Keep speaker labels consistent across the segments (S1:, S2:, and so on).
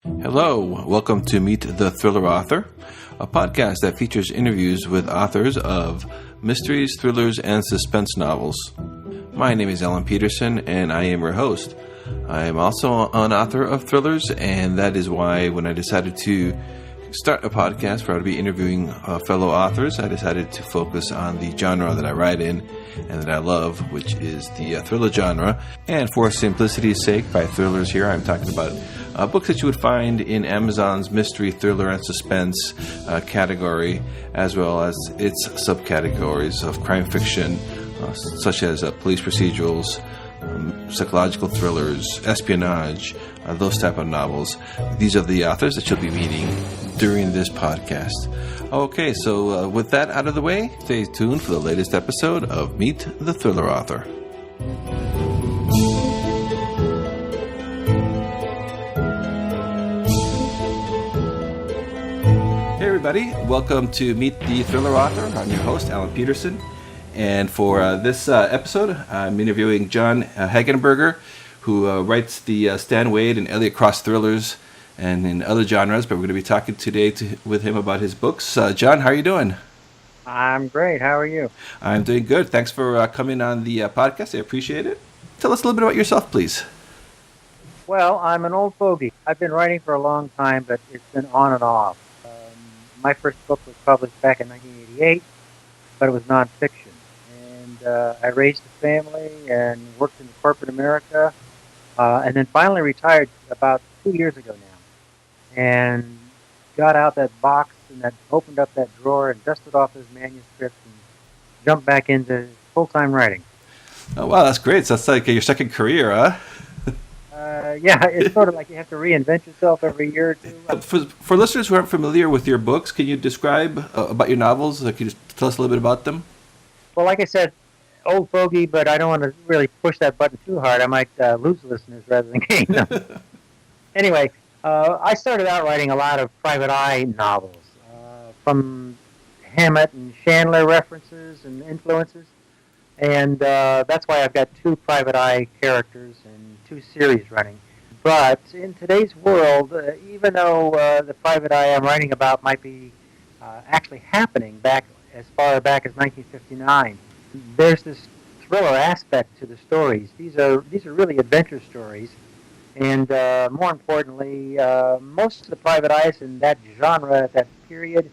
S1: Hello, welcome to Meet the Thriller Author, a podcast that features interviews with authors of mysteries, thrillers, and suspense novels. My name is Alan Peterson, and I am your host. I am also an author of thrillers, and that is why when I decided to start a podcast where I would be interviewing fellow authors, I decided to focus on the genre that I write in and that I love, which is the thriller genre. And for simplicity's sake, by thrillers here, I'm talking about books that you would find in Amazon's mystery, thriller, and suspense category, as well as its subcategories of crime fiction, such as police procedurals, psychological thrillers, espionage, those type of novels. These are the authors that you'll be meeting during this podcast. Okay, so with that out of the way, stay tuned for the latest episode of Meet the Thriller Author. Hey everybody, welcome to Meet the Thriller Author. I'm your host, Alan Peterson. And for this episode, I'm interviewing John Hegenberger, who writes the Stan Wade and Elliot Cross thrillers and in other genres, but we're going to be talking today with him about his books. John, how are you doing?
S2: I'm great. How are you?
S1: I'm doing good. Thanks for coming on the podcast. I appreciate it. Tell us a little bit about yourself, please.
S2: Well, I'm an old fogey. I've been writing for a long time, but it's been on and off. My first book was published back in 1988, but it was nonfiction. I raised a family and worked in corporate America, and then finally retired about 2 years ago now, and got out that box and opened up that drawer and dusted off those manuscripts and jumped back into full-time writing.
S1: Oh, wow, that's great. So that's like your second career, huh?
S2: Yeah, it's sort of like you have to reinvent yourself every year or two.
S1: For listeners who aren't familiar with your books, can you describe about your novels? Can you just tell us a little bit about them?
S2: Well, like I said, old fogey, but I don't want to really push that button too hard. I might lose listeners rather than gain them. Anyway, I started out writing a lot of private eye novels, from Hammett and Chandler references and influences, and that's why I've got two private eye characters and two series running. But in today's world, even though the private eye I'm writing about might be actually happening back as far back as 1959, there's this thriller aspect to the stories. These are really adventure stories, and more importantly, most of the private eyes in that genre at that period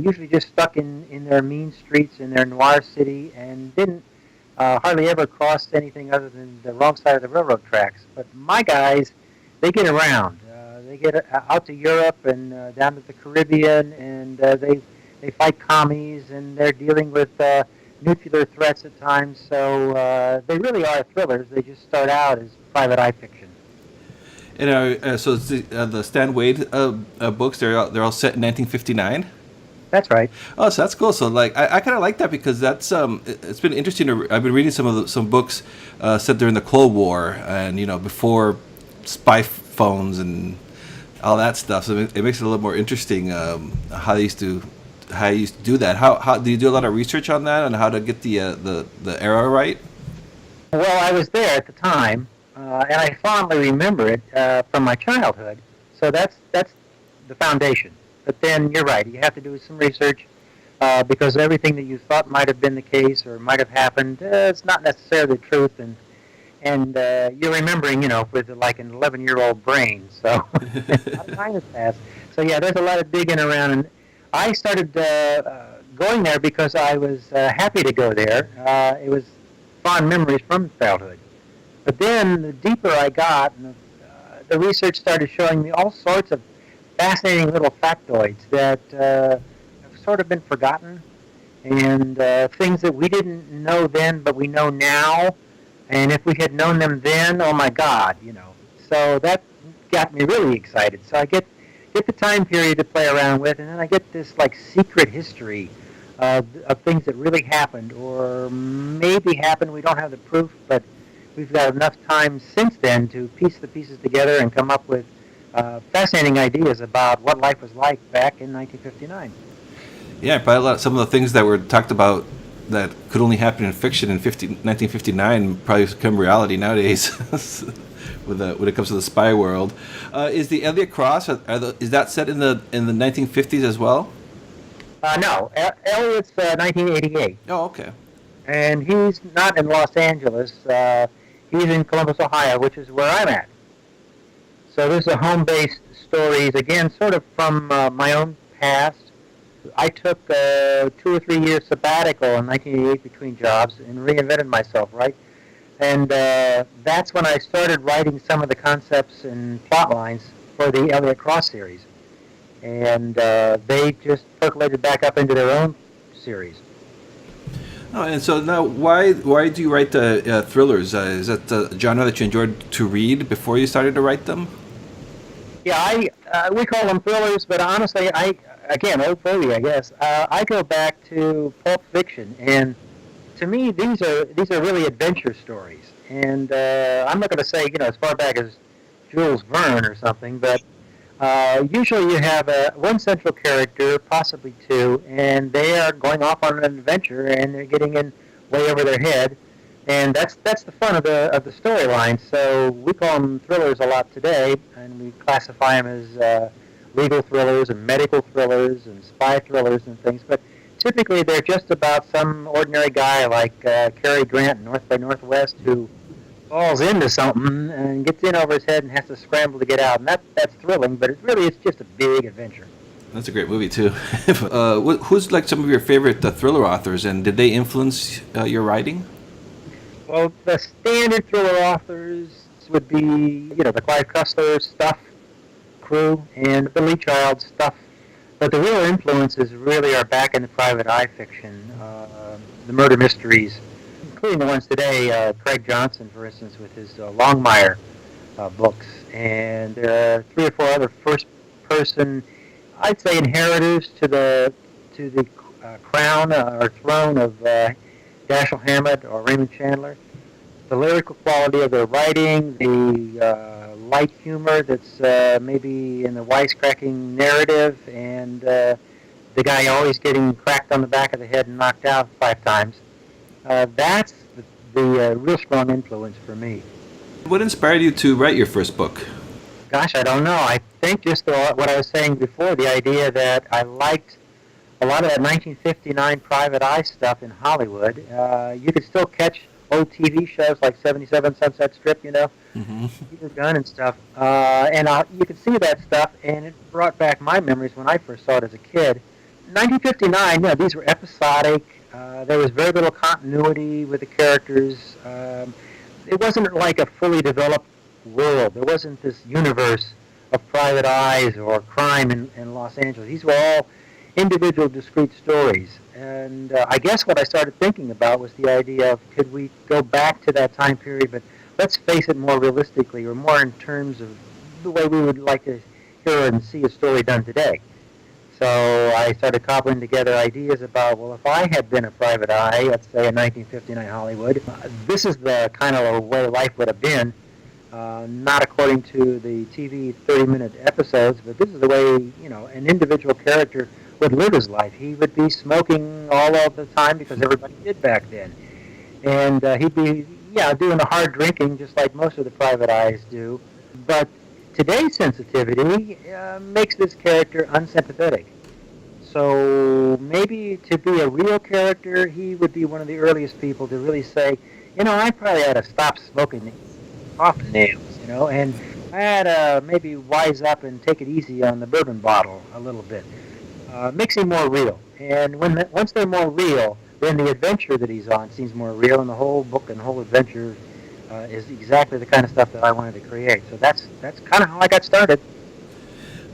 S2: usually just stuck in their mean streets in their noir city and didn't hardly ever cross anything other than the wrong side of the railroad tracks. But my guys, they get around. They get out to Europe and down to the Caribbean, and they fight commies, and they're dealing with nuclear threats at times. So they really are thrillers. They just start out as private eye fiction.
S1: And so it's the Stan Wade books, they're all set in 1959?
S2: That's right.
S1: Oh, so that's cool. So, like, I kind of like that because that's it's been interesting. I've been reading some books set during the Cold War and before spy phones and all that stuff. So it makes it a little more interesting how you used to do that. How do you do a lot of research on that and how to get the era right?
S2: Well, I was there at the time, and I fondly remember it from my childhood. So that's the foundation. But then you're right. You have to do some research because everything that you thought might have been the case or might have happened, it's not necessarily the truth. And you're remembering, with like an 11-year-old brain. So a lot of time has passed. So yeah, there's a lot of digging around. And I started going there because I was happy to go there. It was fond memories from childhood. But then the deeper I got, and the research started showing me all sorts of fascinating little factoids that have sort of been forgotten, and things that we didn't know then, but we know now. And if we had known them then, oh my God, So that got me really excited. So I get the time period to play around with, and then I get this like secret history of things that really happened or maybe happened. We don't have the proof, but we've got enough time since then to piece the pieces together and come up with fascinating ideas about what life was like back in 1959.
S1: Yeah, probably some of the things that were talked about that could only happen in fiction in 1959 probably become reality nowadays. when it comes to the spy world. Is the Elliot Cross is that set in the 1950s as well?
S2: No, Elliot's 1988.
S1: Oh, okay.
S2: And he's not in Los Angeles. He's in Columbus, Ohio, which is where I'm at. So this is a home-based stories, again, sort of from my own past. I took 2 or 3 years sabbatical in 1988 between jobs and reinvented myself, right? And that's when I started writing some of the concepts and plot lines for the Elliot Cross series. And they just percolated back up into their own series.
S1: Oh, and so now, why do you write thrillers? Is that the genre that you enjoyed to read before you started to write them?
S2: Yeah, we call them thrillers, but honestly, again, old fogey, I guess. I go back to Pulp Fiction, and to me, these are really adventure stories. And I'm not going to say, as far back as Jules Verne or something, but usually you have one central character, possibly two, and they are going off on an adventure, and they're getting in way over their head, and that's the fun of the storyline. So we call them thrillers a lot today, and we classify them as legal thrillers and medical thrillers and spy thrillers and things. But typically, they're just about some ordinary guy like Cary Grant in North by Northwest who falls into something and gets in over his head and has to scramble to get out. And that's thrilling, but it's just a big adventure.
S1: That's a great movie, too. Who's like some of your favorite thriller authors, and did they influence your writing?
S2: Well, the standard thriller authors would be, the Clive Cussler stuff, crew, and the Lee Child stuff. But the real influences really are back in the private eye fiction, the murder mysteries, including the ones today, Craig Johnson, for instance, with his Longmire books. And there are 3 or 4 other first-person, I'd say, inheritors to the crown or throne of Dashiell Hammett or Raymond Chandler. The lyrical quality of their writing, the light humor that's maybe in the wisecracking narrative, and the guy always getting cracked on the back of the head and knocked out 5 times. That's the real strong influence for me.
S1: What inspired you to write your first book?
S2: Gosh, I don't know. I think just what I was saying before, the idea that I liked a lot of that 1959 private eye stuff in Hollywood. You could still catch old TV shows like 77 Sunset Strip, Peter Gunn and stuff. And you could see that stuff, and it brought back my memories when I first saw it as a kid. 1959, these were episodic. There was very little continuity with the characters. It wasn't like a fully developed world. There wasn't this universe of private eyes or crime in Los Angeles. These were all individual, discrete stories. And I guess what I started thinking about was the idea of, could we go back to that time period, but let's face it more realistically, or more in terms of the way we would like to hear and see a story done today. So I started cobbling together ideas about, well, if I had been a private eye, let's say in 1959 Hollywood, this is the kind of way life would have been, not according to the TV 30-minute episodes, but this is the way, an individual character would live his life. He would be smoking all of the time because everybody did back then. And he'd be, doing the hard drinking just like most of the private eyes do. But today's sensitivity makes this character unsympathetic. So maybe to be a real character, he would be one of the earliest people to really say, I probably ought to stop smoking coffin nails, and I had to maybe wise up and take it easy on the bourbon bottle a little bit. Makes him more real. And once they're more real, then the adventure that he's on seems more real, and the whole book and the whole adventure is exactly the kind of stuff that I wanted to create. So that's kind of how I got started.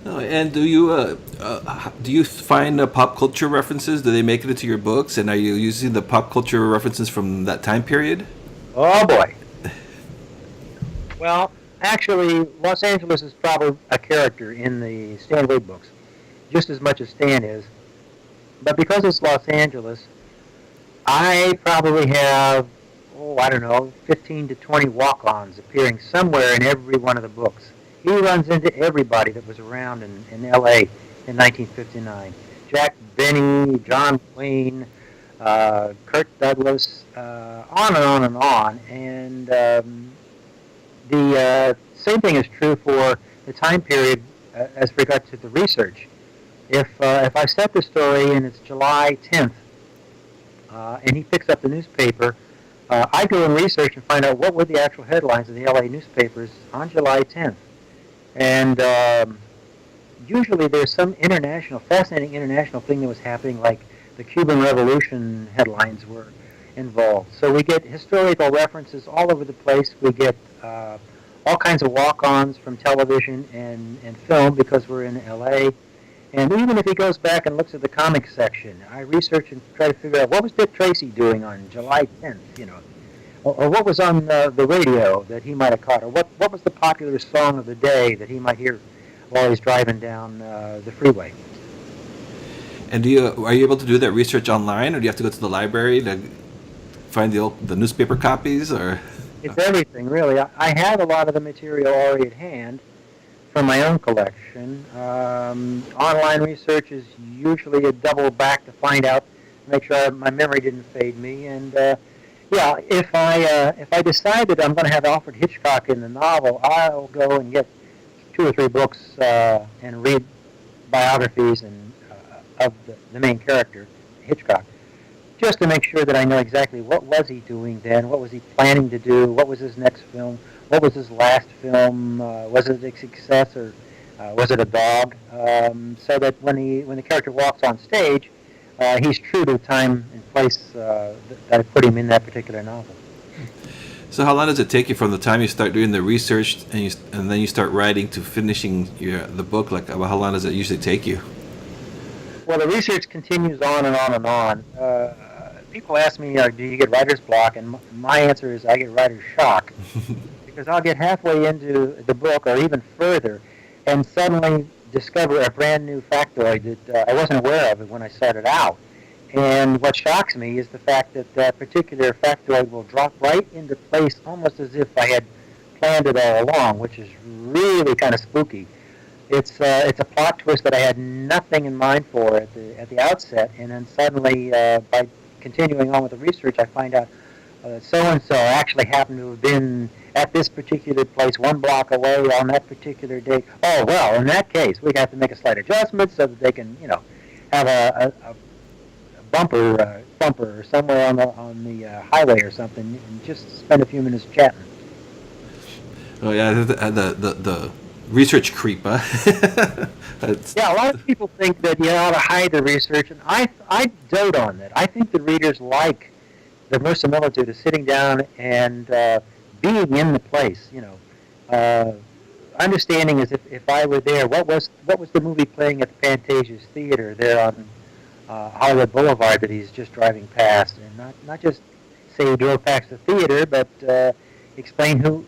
S1: Oh, and do you find pop culture references? Do they make it into your books? And are you using the pop culture references from that time period?
S2: Oh, boy. Well, actually, Los Angeles is probably a character in the Stan Lee books, just as much as Stan is. But because it's Los Angeles, I probably have, 15 to 20 walk-ons appearing somewhere in every one of the books. He runs into everybody that was around in L.A. in 1959. Jack Benny, John Wayne, Kirk Douglas, on and on and on. And the same thing is true for the time period as regard to the research. If I set the story and it's July 10th, and he picks up the newspaper, I go and research and find out what were the actual headlines of the LA newspapers on July 10th. And usually there's some fascinating international thing that was happening, like the Cuban Revolution headlines were involved. So we get historical references all over the place. We get all kinds of walk-ons from television and film because we're in LA. And even if he goes back and looks at the comics section, I research and try to figure out what was Dick Tracy doing on July 10th, or what was on the radio that he might have caught, or what was the popular song of the day that he might hear while he's driving down the freeway.
S1: And are you able to do that research online, or do you have to go to the library to find the newspaper copies, or?
S2: It's everything, really. I have a lot of the material already at hand from my own collection. Online research is usually a double back to find out, make sure my memory didn't fade me. And if I decide that I'm going to have Alfred Hitchcock in the novel, I'll go and get 2 or 3 books and read biographies of the main character, Hitchcock, just to make sure that I know exactly what was he doing then, what was he planning to do, what was his next film, what was his last film, was it a success or was it a dog, so that when the character walks on stage, he's true to the time and place that I put him in that particular novel.
S1: So how long does it take you from the time you start doing the research and then you start writing to finishing the book? Like, how long does it usually take you?
S2: Well, the research continues on and on and on. People ask me, do you get writer's block? And my answer is I get writer's shock. Because I'll get halfway into the book or even further and suddenly discover a brand new factoid that I wasn't aware of when I started out. And what shocks me is the fact that that particular factoid will drop right into place almost as if I had planned it all along, which is really kind of spooky. It's a plot twist that I had nothing in mind for at the outset, and then suddenly, by continuing on with the research, I find out so-and-so actually happened to have been at this particular place 1 block away on that particular day. Oh, well, in that case, we have to make a slight adjustment so that they can, have a bumper or somewhere on the highway or something, and just spend a few minutes chatting.
S1: Oh yeah, the research creep, huh?
S2: Yeah, a lot of people think that you ought to hide the research, and I dote on that. I think the readers like the verisimilitude of sitting down and being in the place. Understanding as if I were there, what was the movie playing at the Fantasia's Theater there on Hollywood Boulevard that he's just driving past, and not just say he drove past the theater, but explain who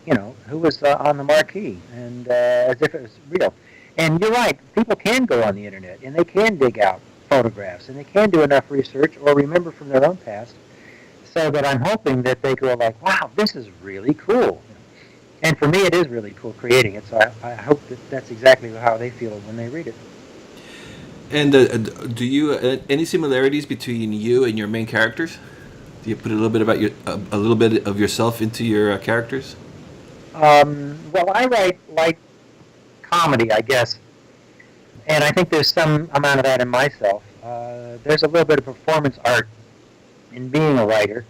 S2: was on the marquee, and as if it was real. And you're right, people can go on the internet and they can dig out photographs and they can do enough research or remember from their own past, so that I'm hoping that they go like, wow, this is really cool. And for me, it is really cool creating it. So I hope that that's exactly how they feel when they read it.
S1: And do you any similarities between you and your main characters? Do you put a little bit about a little bit of yourself into your characters?
S2: Well, I write like comedy, I guess, and I think there's some amount of that in myself. There's a little bit of performance art in being a writer,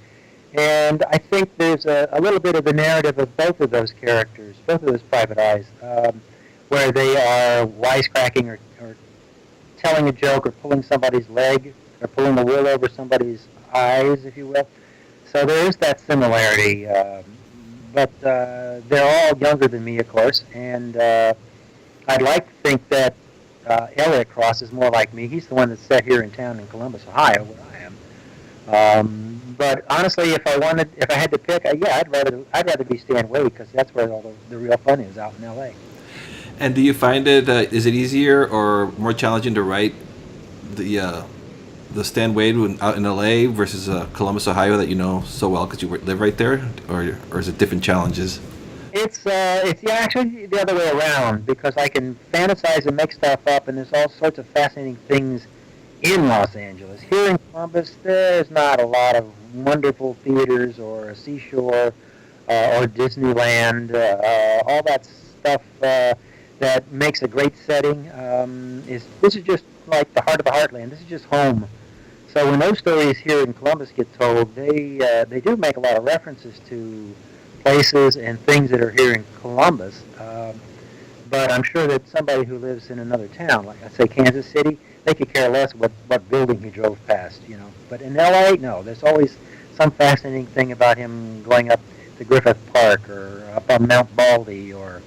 S2: and I think there's a little bit of the narrative of both of those characters, both of those private eyes, where they are wisecracking or telling a joke or pulling somebody's leg or pulling the wool over somebody's eyes, if you will. So there is that similarity, but they're all younger than me, of course, and I'd like to think that Elliot Cross is more like me. He's the one that's set here in town in Columbus, Ohio, where I am. But honestly, if I had to pick, I'd rather be Stan Wade, because that's where all the real fun is, out in L.A.
S1: And do you find is it easier or more challenging to write the Stan Wade out in L.A. versus Columbus, Ohio, that you know so well because you live right there, or is it different challenges?
S2: It's actually the other way around, because I can fantasize and make stuff up, and there's all sorts of fascinating things in Los Angeles. Here in Columbus, there's not a lot of wonderful theaters or a seashore or Disneyland. All that stuff that makes a great setting. This is just like the heart of the heartland. This is just home. So when those stories here in Columbus get told, they do make a lot of references to places and things that are here in Columbus. But I'm sure that somebody who lives in another town, like I say Kansas City, they could care less what building he drove past, you know. But in L.A., no, there's always some fascinating thing about him going up to Griffith Park or up on Mount Baldy or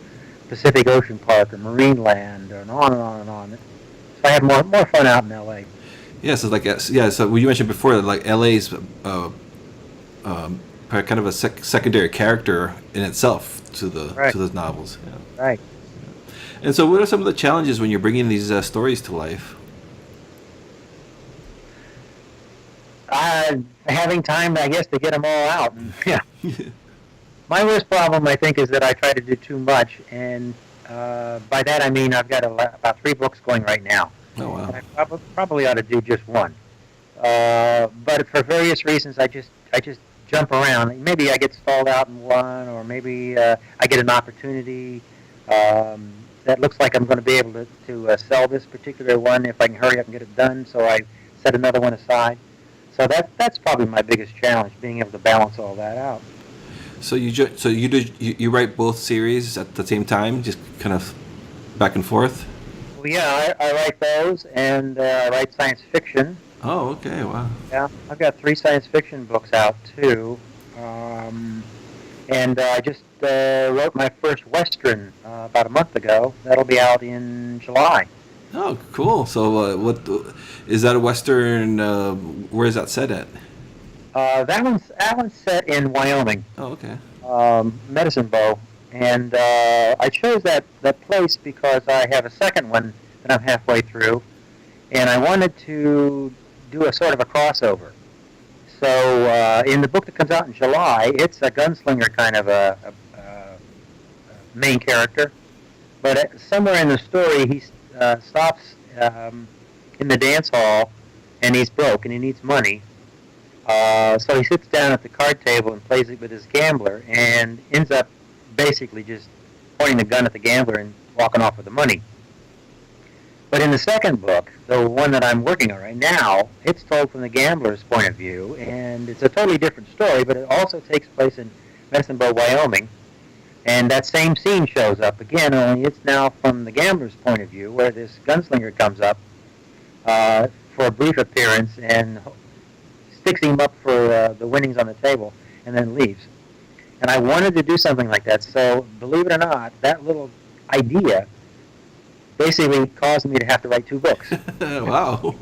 S2: Pacific Ocean Park or Marineland and on and on and on. So I have more fun out in L.A.
S1: Yeah, so so you mentioned before that like LA's kind of a secondary character in itself to the novels. Yeah.
S2: Right.
S1: And so, what are some of the challenges when you're bringing these stories to life?
S2: Having time, I guess, to get them all out. Yeah. My worst problem, I think, is that I try to do too much, and by that I mean I've got about 3 books going right now.
S1: Oh wow!
S2: And I probably ought to do just one, but for various reasons, I just jump around. Maybe I get stalled out in one, or maybe I get an opportunity that looks like I'm going to be able to sell this particular one if I can hurry up and get it done. So I set another one aside. So that's probably my biggest challenge, being able to balance all that out.
S1: So you write both series at the same time, just kind of back and forth?
S2: Well, yeah, I write those, and I write science fiction.
S1: Oh, okay, wow.
S2: Yeah, I've got 3 science fiction books out, too. And I just wrote my first Western about a month ago. That'll be out in July.
S1: Oh, cool. So what is that a Western, where is that set at?
S2: That one's set in Wyoming.
S1: Oh, okay.
S2: Medicine Bow. And I chose that place because I have a second one that I'm halfway through, and I wanted to do a sort of a crossover. So in the book that comes out in July, it's a gunslinger kind of a main character, but somewhere in the story he stops in the dance hall, and he's broke and he needs money. So he sits down at the card table and plays it with his gambler, and ends up basically just pointing the gun at the gambler and walking off with the money. But in the second book, the one that I'm working on right now, it's told from the gambler's point of view, and it's a totally different story, but it also takes place in Medicine Bow, Wyoming, and that same scene shows up again, only it's now from the gambler's point of view, where this gunslinger comes up for a brief appearance and sticks him up for the winnings on the table, and then leaves. And I wanted to do something like that, so believe it or not, that little idea basically caused me to have to write 2 books.
S1: Wow.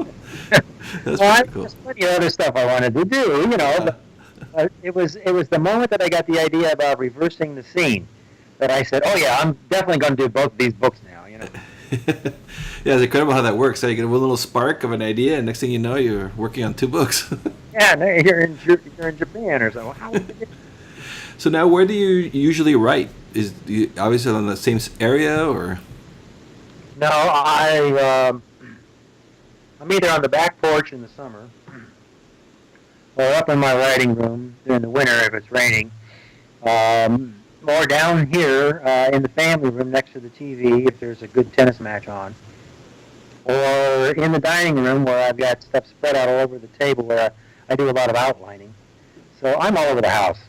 S1: That's
S2: well,
S1: pretty cool.
S2: There's plenty of other stuff I wanted to do, you know. But it was the moment that I got the idea about reversing the scene that I said, oh yeah, I'm definitely going to do both these books now, you know.
S1: Yeah, it's incredible how that works. So you get a little spark of an idea, and next thing you know, you're working on 2 books.
S2: Yeah, no, you're in Japan or something. How would you
S1: So now, where do you usually write? Is you obviously on the same area, or?
S2: No, I'm either on the back porch in the summer, or up in my writing room during the winter if it's raining, or down here in the family room next to the TV if there's a good tennis match on, or in the dining room where I've got stuff spread out all over the table where I do a lot of outlining. So I'm all over the house.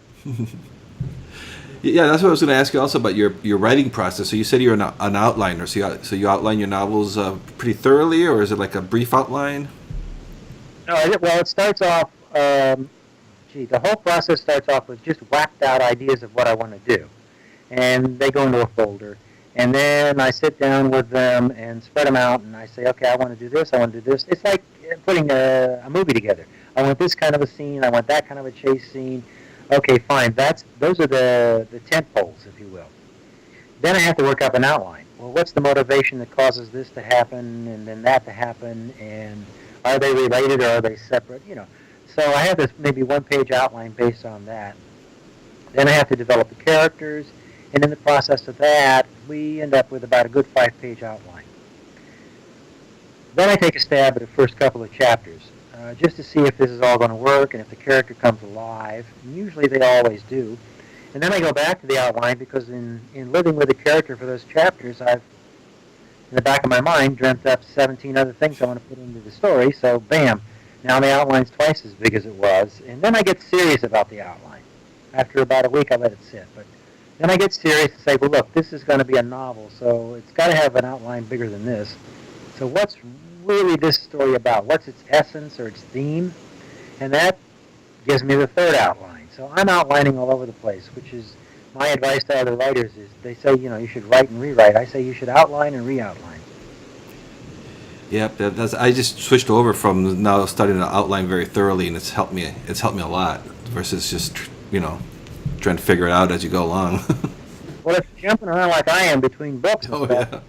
S1: Yeah, that's what I was going to ask you also about your writing process. So you said you're an outliner. So you outline your novels pretty thoroughly, or is it like a brief outline?
S2: No, well, it starts off. The whole process starts off with just whacked out ideas of what I want to do, and they go into a folder. And then I sit down with them and spread them out, and I say, okay, I want to do this. I want to do this. It's like putting a movie together. I want this kind of a scene. I want that kind of a chase scene. Okay, fine. Those are the tent poles, if you will. Then I have to work up an outline. Well, what's the motivation that causes this to happen and then that to happen, and are they related or are they separate? You know. So I have this maybe 1-page outline based on that. Then I have to develop the characters, and in the process of that, we end up with about a good 5-page outline. Then I take a stab at the first couple of chapters, just to see if this is all going to work and if the character comes alive. And usually they always do. And then I go back to the outline because in living with the character for those chapters, I've, in the back of my mind, dreamt up 17 other things I want to put into the story. So, bam, now the outline's twice as big as it was. And then I get serious about the outline. After about a week, I let it sit. But then I get serious and say, well, look, this is going to be a novel, so it's got to have an outline bigger than this. So what's really this story about? What's its essence or its theme? And that gives me the third outline. So I'm outlining all over the place, which is my advice to other writers is they say, you should write and rewrite. I say you should outline and re-outline.
S1: Yep, I just switched over from now starting to outline very thoroughly, and it's helped me a lot versus just trying to figure it out as you go along.
S2: Well, if you're jumping around like I am between books and stuff,
S1: yeah.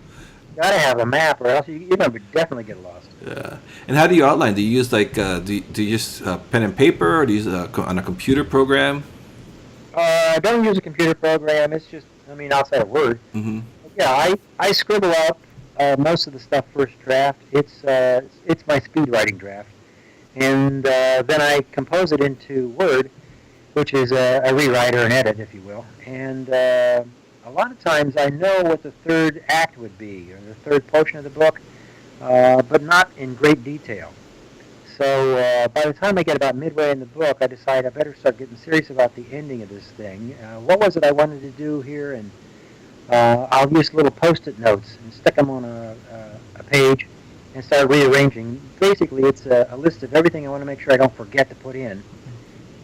S2: you got to have a map, or else you're going to definitely get lost.
S1: Yeah. And how do you outline? Do you use do you use pen and paper, or do you use on a computer program?
S2: I don't use a computer program. It's just, outside of Word.
S1: Mm-hmm.
S2: Yeah, I scribble out most of the stuff first draft. It's my speed writing draft, and then I compose it into Word, which is a rewrite or an edit, if you will. And a lot of times I know what the third act would be, or the third portion of the book, but not in great detail. So by the time I get about midway in the book, I decide I better start getting serious about the ending of this thing. What was it I wanted to do here? And I'll use little Post-it notes and stick them on a page and start rearranging. Basically, it's a list of everything I want to make sure I don't forget to put in.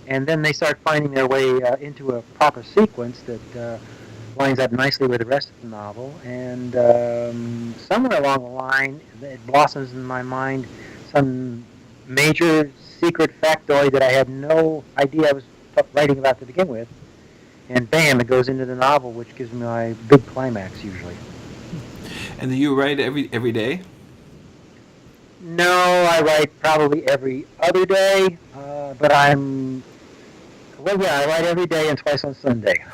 S2: And then they start finding their way into a proper sequence that lines up nicely with the rest of the novel. And somewhere along the line, it blossoms in my mind some major secret factoid that I had no idea I was writing about to begin with. And bam, it goes into the novel, which gives me my big climax usually.
S1: And do you write every day?
S2: No, I write probably every other day, but I write every day and twice on Sunday.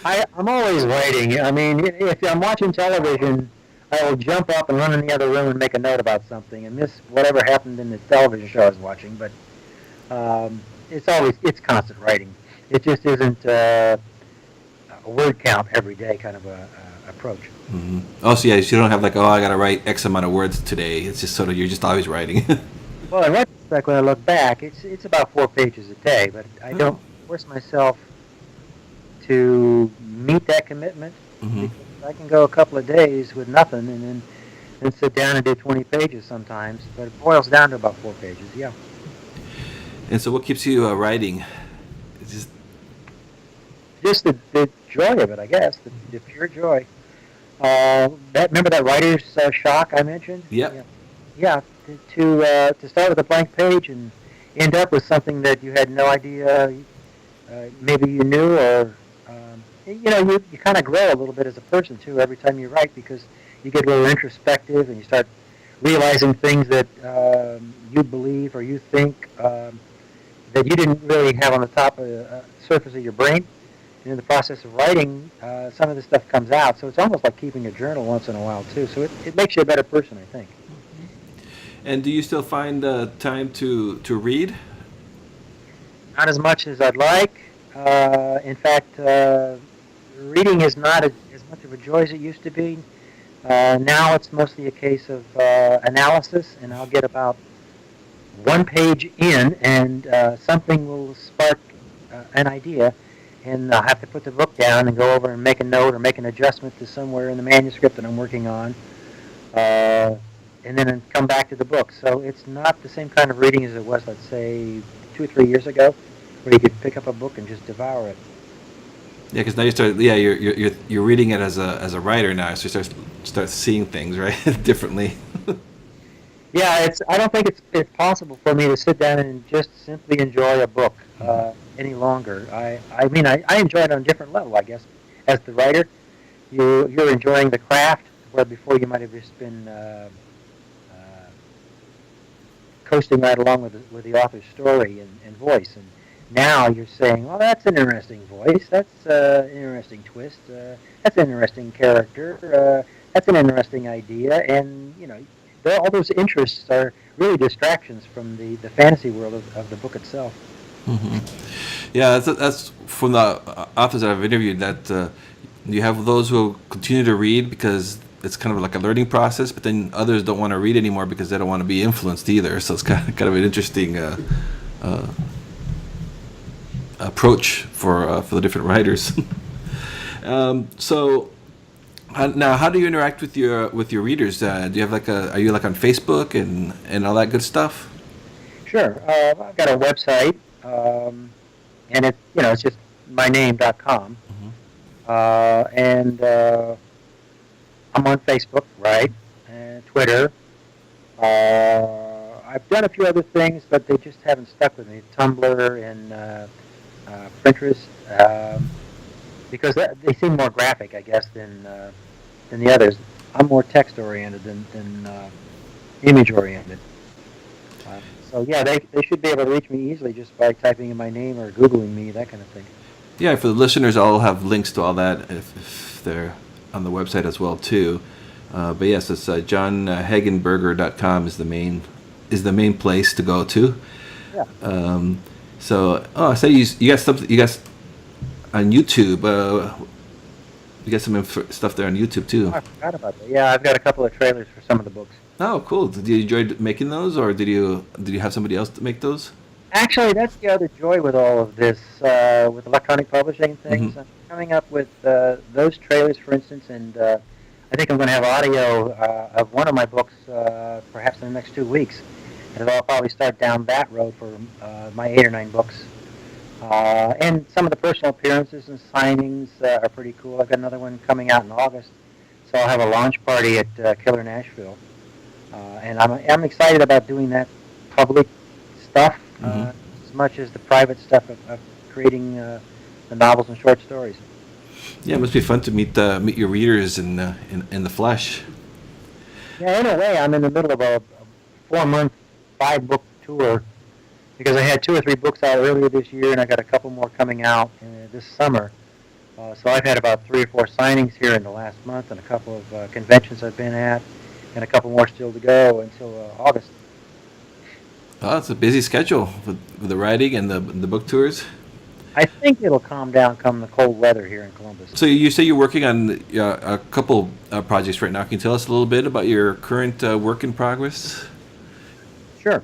S2: I'm always writing. If I'm watching television, I will jump up and run in the other room and make a note about something and miss whatever happened in the television show I was watching. But it's constant writing. It just isn't a word count every day kind of a approach.
S1: Mm-hmm. Oh, so yeah, you don't have I got to write X amount of words today. It's just sort of you're just always writing.
S2: Well, in retrospect, when I look back, it's about 4 pages a day, but I don't force myself to meet that commitment.
S1: Mm-hmm.
S2: Because I can go a couple of days with nothing and then sit down and do 20 pages sometimes, but it boils down to about 4 pages, yeah.
S1: And so what keeps you writing? It's
S2: just the joy of it, I guess, the pure joy. Remember that writer's shock I mentioned?
S1: Yep.
S2: Yeah. To start with a blank page and end up with something that you had no idea, maybe you knew, or you kind of grow a little bit as a person too every time you write because you get a little introspective and you start realizing things that you believe or you think that you didn't really have on the top of the surface of your brain. And in the process of writing, some of this stuff comes out. So it's almost like keeping a journal once in a while, too. So it makes you a better person, I think.
S1: And do you still find time to read?
S2: Not as much as I'd like. In fact, reading is not as much of a joy as it used to be. Now it's mostly a case of analysis, and I'll get about 1 page in, and something will spark an idea. And I'll have to put the book down and go over and make a note or make an adjustment to somewhere in the manuscript that I'm working on, and then come back to the book. So it's not the same kind of reading as it was, let's say, 2 or 3 years ago, where you could pick up a book and just devour it.
S1: Yeah, because now you start. Yeah, you're reading it as a writer now, so you start seeing things right differently.
S2: Yeah, I don't think it's possible for me to sit down and just simply enjoy a book any longer. I mean, I enjoy it on a different level, I guess. As the writer, you're enjoying the craft, where before you might have just been coasting right along with the author's story and voice. And now you're saying, well, that's an interesting voice. That's an interesting twist. That's an interesting character. That's an interesting idea. And, all those interests are really distractions from the fantasy world of the book itself.
S1: Hmm. Yeah, that's from the authors that I've interviewed. That you have those who continue to read because it's kind of like a learning process, but then others don't want to read anymore because they don't want to be influenced either. So it's kind of an interesting uh, approach for the different writers. So now, how do you interact with your readers? Do you have are you like on Facebook and all that good stuff?
S2: Sure. I've got a website, and it's just myname.com.
S1: Hmm.
S2: And I'm on Facebook, right, and Twitter. I've done a few other things, but they just haven't stuck with me. Tumblr and Pinterest, because they seem more graphic, I guess, than the others. I'm more text oriented than image oriented. So yeah, they should be able to reach me easily just by typing in my name or Googling me, that kind of thing.
S1: Yeah, for the listeners, I'll have links to all that if they're on the website as well too. But yes, it's johnhegenberger.com is the main place to go to.
S2: Yeah.
S1: I say you got something you guys on YouTube. You got some stuff there on YouTube too.
S2: Oh, I forgot about that. Yeah, I've got a couple of trailers for some of the books.
S1: Oh, cool! Did you enjoy making those, or did you have somebody else to make those?
S2: Actually, that's the other joy with all of this, with electronic publishing things.
S1: Mm-hmm.
S2: I'm coming up with those trailers, for instance, and I think I'm going to have audio of one of my books perhaps in the next 2 weeks. And I'll probably start down that road for my 8 or 9 books. And some of the personal appearances and signings are pretty cool. I've got another one coming out in August, so I'll have a launch party at Killer Nashville. And I'm excited about doing that public stuff as much as the private stuff of creating the novels and short stories.
S1: Yeah, it must be fun to meet your readers in the flesh.
S2: Yeah, in a way, I'm in the middle of a 4-month, 5-book tour because I had 2 or 3 books out earlier this year, and I got a couple more coming out this summer. So I've had about 3 or 4 signings here in the last month, and a couple of conventions I've been at, and a couple more still to go until August.
S1: Oh, it's a busy schedule with the writing and the book tours.
S2: I think it'll calm down come the cold weather here in Columbus.
S1: So you say you're working on a couple projects right now. Can you tell us a little bit about your current work in progress?
S2: Sure.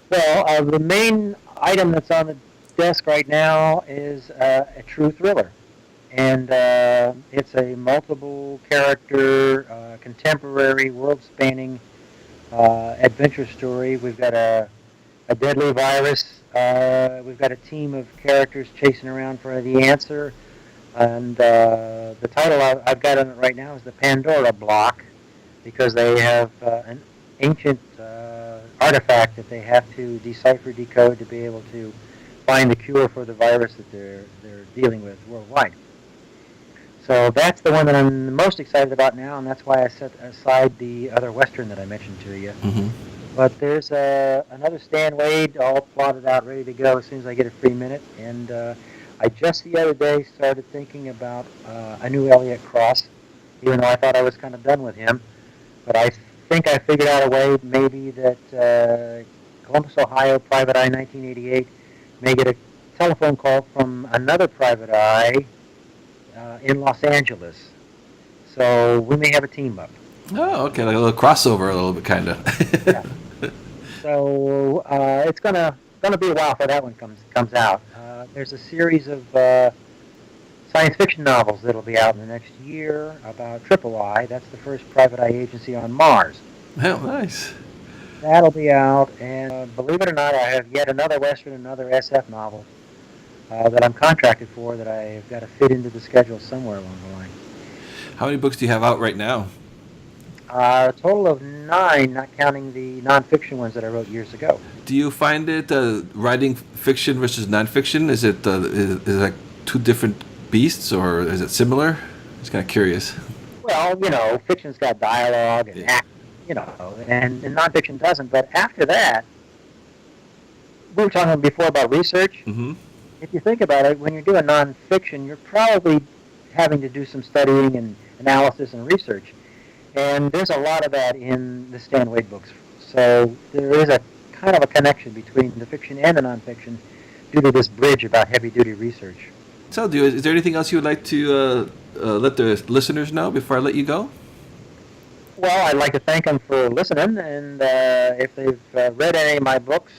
S2: Well, the main item that's on the desk right now is a true thriller. And it's a multiple character, contemporary, world-spanning adventure story. We've got a deadly virus. We've got a team of characters chasing around for the answer. And the title I've got on it right now is the Pandora Block, because they have an ancient artifact that they have to decipher, decode to be able to find the cure for the virus that they're dealing with worldwide. So that's the one that I'm the most excited about now, and that's why I set aside the other Western that I mentioned to you.
S1: Mm-hmm.
S2: But there's another Stan Wade all plotted out, ready to go as soon as I get a free minute. And I just the other day started thinking about a new Elliot Cross, even though I thought I was kind of done with him. But I think I figured out a way maybe that Columbus, Ohio, Private Eye 1988 may get a telephone call from another Private Eye in Los Angeles. So we may have a team up.
S1: Oh, okay, like a little crossover, a little bit, kind of.
S2: Yeah. So it's gonna be a while for that one comes out. There's a series of science fiction novels that'll be out in the next year about Triple I. That's the first private eye agency on Mars.
S1: Oh, nice.
S2: That'll be out, and believe it or not, I have yet another Western, another SF novel that I'm contracted for that I've got to fit into the schedule somewhere along the line.
S1: How many books do you have out right now?
S2: A total of 9, not counting the nonfiction ones that I wrote years ago.
S1: Do you find it writing fiction versus nonfiction? Is it like two different beasts, or is it similar? Just kind of curious.
S2: Well, fiction's got dialogue and act, and nonfiction doesn't. But after that, we were talking before about research.
S1: Mm-hmm.
S2: If you think about it, when you're doing nonfiction, you're probably having to do some studying and analysis and research. And there's a lot of that in the Stan Wade books. So there is a kind of a connection between the fiction and the nonfiction due to this bridge about heavy-duty research.
S1: So, is there anything else you would like to let the listeners know before I let you go?
S2: Well, I'd like to thank them for listening, and if they've read any of my books,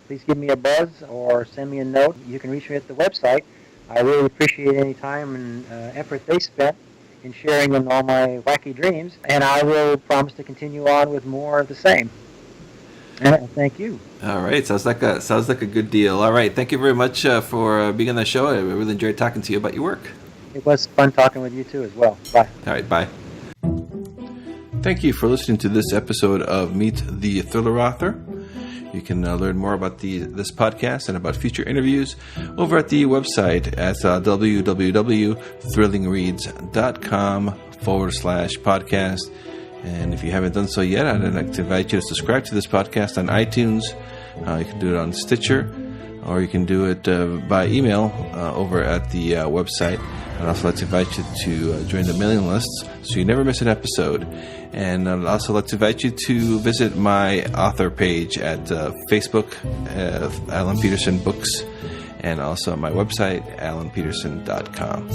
S2: please give me a buzz or send me a note. You can reach me at the website. I really appreciate any time and effort they spent in sharing in all my wacky dreams, and I will promise to continue on with more of the same. And thank you.
S1: All right, sounds like a good deal. All right, thank you very much for being on the show. I really enjoyed talking to you about your work.
S2: It was fun talking with you too as well. Bye.
S1: All right, bye. Thank you for listening to this episode of Meet the Thriller Author. You can learn more about this podcast and about future interviews over at the website at www.thrillingreads.com/podcast. And if you haven't done so yet, I'd like to invite you to subscribe to this podcast on iTunes. You can do it on Stitcher, or you can do it by email over at the website. I'd also like to invite you to join the mailing lists so you never miss an episode. And I'd also like to invite you to visit my author page at Facebook, Alan Peterson Books, and also my website, alanpeterson.com.